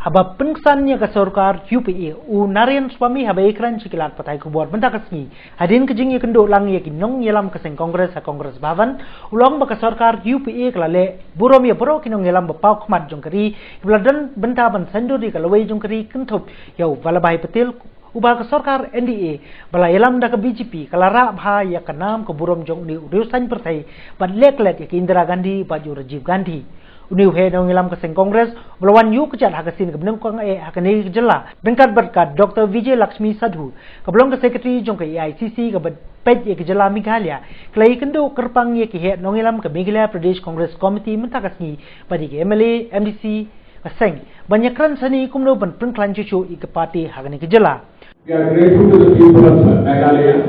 haba pengsannya ke sarkar UPA u Narayansamy haba ikran cikilat patai kubuat bentakasmi hadin kejing kendo lang yakin nong yelam keseng kongres Bhavan ulang baka sarkar UPA kelale burom ya boro kinong yelam bapau khmat jongkari ibladan bentaban sanduri kalawai jongkari kentup yau Vallabhai Patel ubah ke sarkar NDA bala yelam da ke BJP kalara bha ya kanam ke burom jong ni urusan partai badlek-lek ya ke Indira Gandhi baju Rajiv Gandhi Uniu he nong ilam keseng kongres belawan yu kecat hakasin kebeneng kong hakani jela bengkat berkat Dr. Vijay Lakshmi Sadhu kebelong ke sekretari jong ke AICC ke pej ke jela Meghalaya kelai kendo kerpang ye ke he nong ilam ke Meghalaya Pradesh Congress Committee mentakasni bagi ke MLA MDC keseng banyak ran sani kumno ban pengklan cucu ke parti hakani ke jela. We are grateful to the people of Meghalaya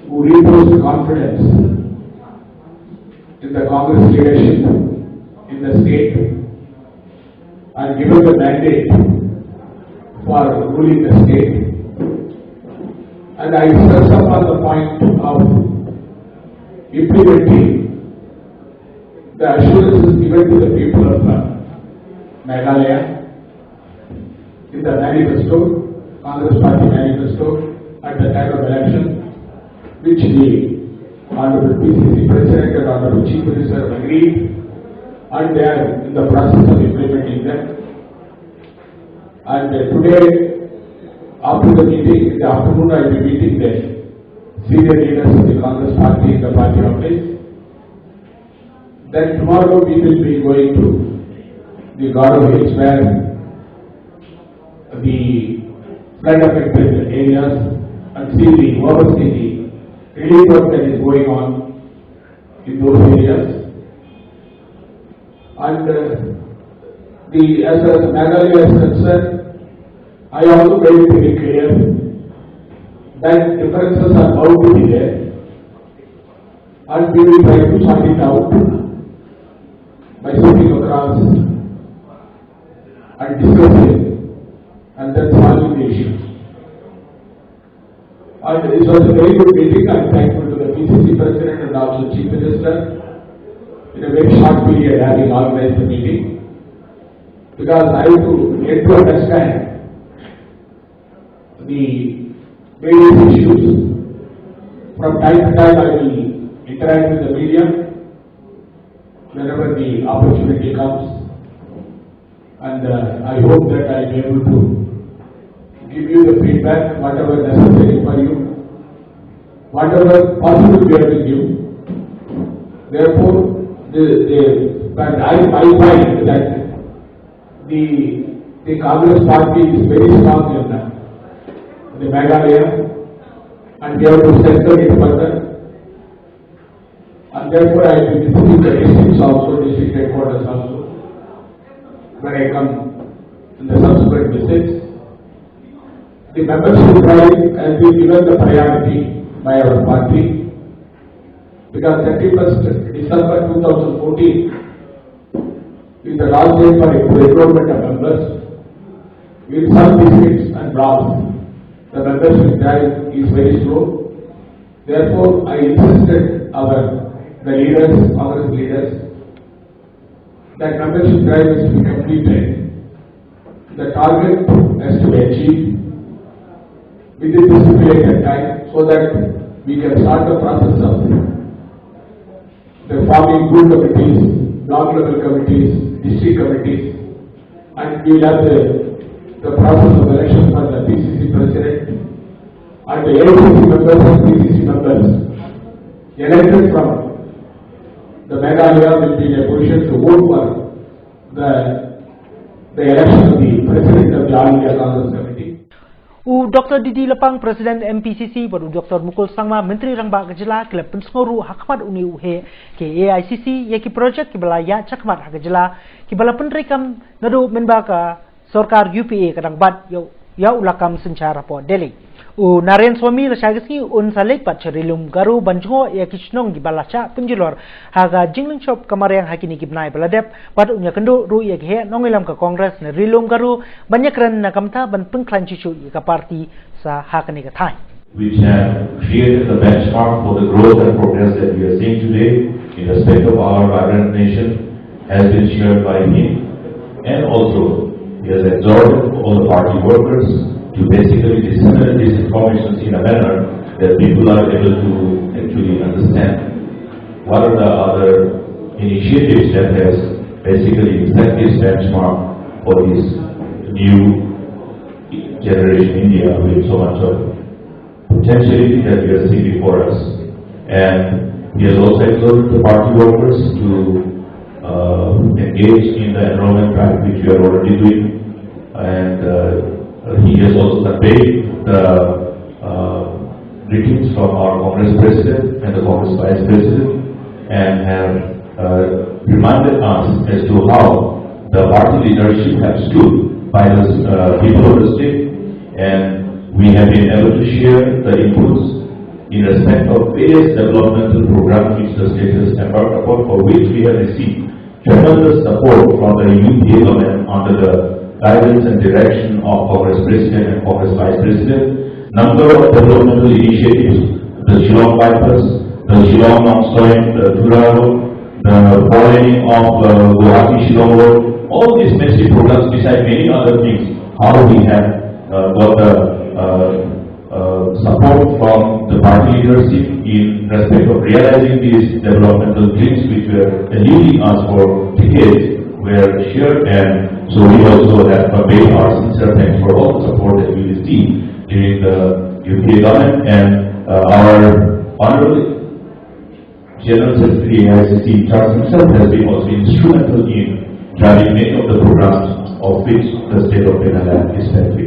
who reposed confidence in the Congress leadership in the state and given the mandate for ruling the state. And I stress upon the point of implementing the assurances given to the people of Meghalaya in the manifesto, Congress Party manifesto at the time of election, which the Honorable PCC President and Honorable Chief Minister have agreed, and they are in the process of implementing them. And today, after the meeting, in the afternoon, I will be meeting the senior leaders of the Congress Party in the party office. Then tomorrow we will be going to the Gaurav Hills where the flood affected areas and oversee the relief work that is going on in those areas. And as far as Meghalaya is concerned, I also made it very clear that differences are bound to be there, and we will try to sort it out by sitting across and discussing and then solving the issues. And it was a very good meeting. I am thankful to the PCC President and also Chief Minister in a very short period having organized the meeting, because I have to get to understand the various issues. From time to time I will interact with the media whenever the opportunity comes, and I hope that I will be able to give you the feedback, whatever necessary for you, whatever possible we have to give. Therefore, but I find that the Congress Party is very strong in the Meghalaya, and we have to center it further. And therefore, I will be visiting the districts also, district headquarters also, when I come in the subsequent visits. The membership drive has been given the priority by our party, because 31st December 2014 is the last date for enrollment of members. In some districts and blocks, the membership drive is very slow. Therefore, I insisted the leaders, Congress leaders, that membership drive is to be completed. The target has to be achieved within this stipulated time, so that we can start the process of the forming group committees, block level committees, district committees, and we will have the process of election for the PCC President and the AICC members and PCC members elected from the Meghalaya will be in a position to vote for the election of the President of the All India Congress Committee. Dr. Didi Lepang Presiden MPCC baru Dr. Mukul Sangma Menteri Rangba Kejela kelep pensengoru hakmat uni uhe ke AICC yaki projek kibalaya cakmat hakejela kibala penrekam nadu menbaka sarkar UPA kadang bat ya ulakam sencara po Delhi. Narayansamy lasagasni salek pat cerilum garu banjungo ya kisnong gibalacha penjulor haga jingling shop kamarang hakini gibnai baladep pat unya kendo ru ya he nongilam ka kongres na rilum garu banyak ran na kamta ban pengklan cucu ka parti sa hakani ka thai, which have created the benchmark for the growth and progress that we are seeing today in respect of our vibrant nation has been shared by him and also he has exhorted all the party workers to basically disseminate these information in a manner that people are able to actually understand what are the other initiatives that has basically set this benchmark for this new generation India with so much of potentiality that we are seeing before us. And he has also exhorted the party workers to engage in the enrollment drive, which we are already doing. And he has also conveyed the greetings from our Congress President and the Congress Vice President, and have reminded us as to how the party leadership has stood by the people of the state, and we have been able to share the inputs in respect of various developmental programs which the state has embarked upon, for which we have received tremendous support from the UPA government under the guidance and direction of Congress President and Congress Vice President. Number of developmental initiatives, the Shillong bypass, the Shillong Nongstoin, the Tura Road, the widening of Guwahati Shillong Road, all these massive programs, besides many other things, how we have got the support from the party leadership in respect of realizing these developmental dreams which were eluding us for decades were shared, and so we also have conveyed our sincere thanks for all the support that we received during the UPA government. And our Honorable General Secretary AICC Charles himself has been also instrumental in driving many of the programs of which the state of Kerala is benefiting.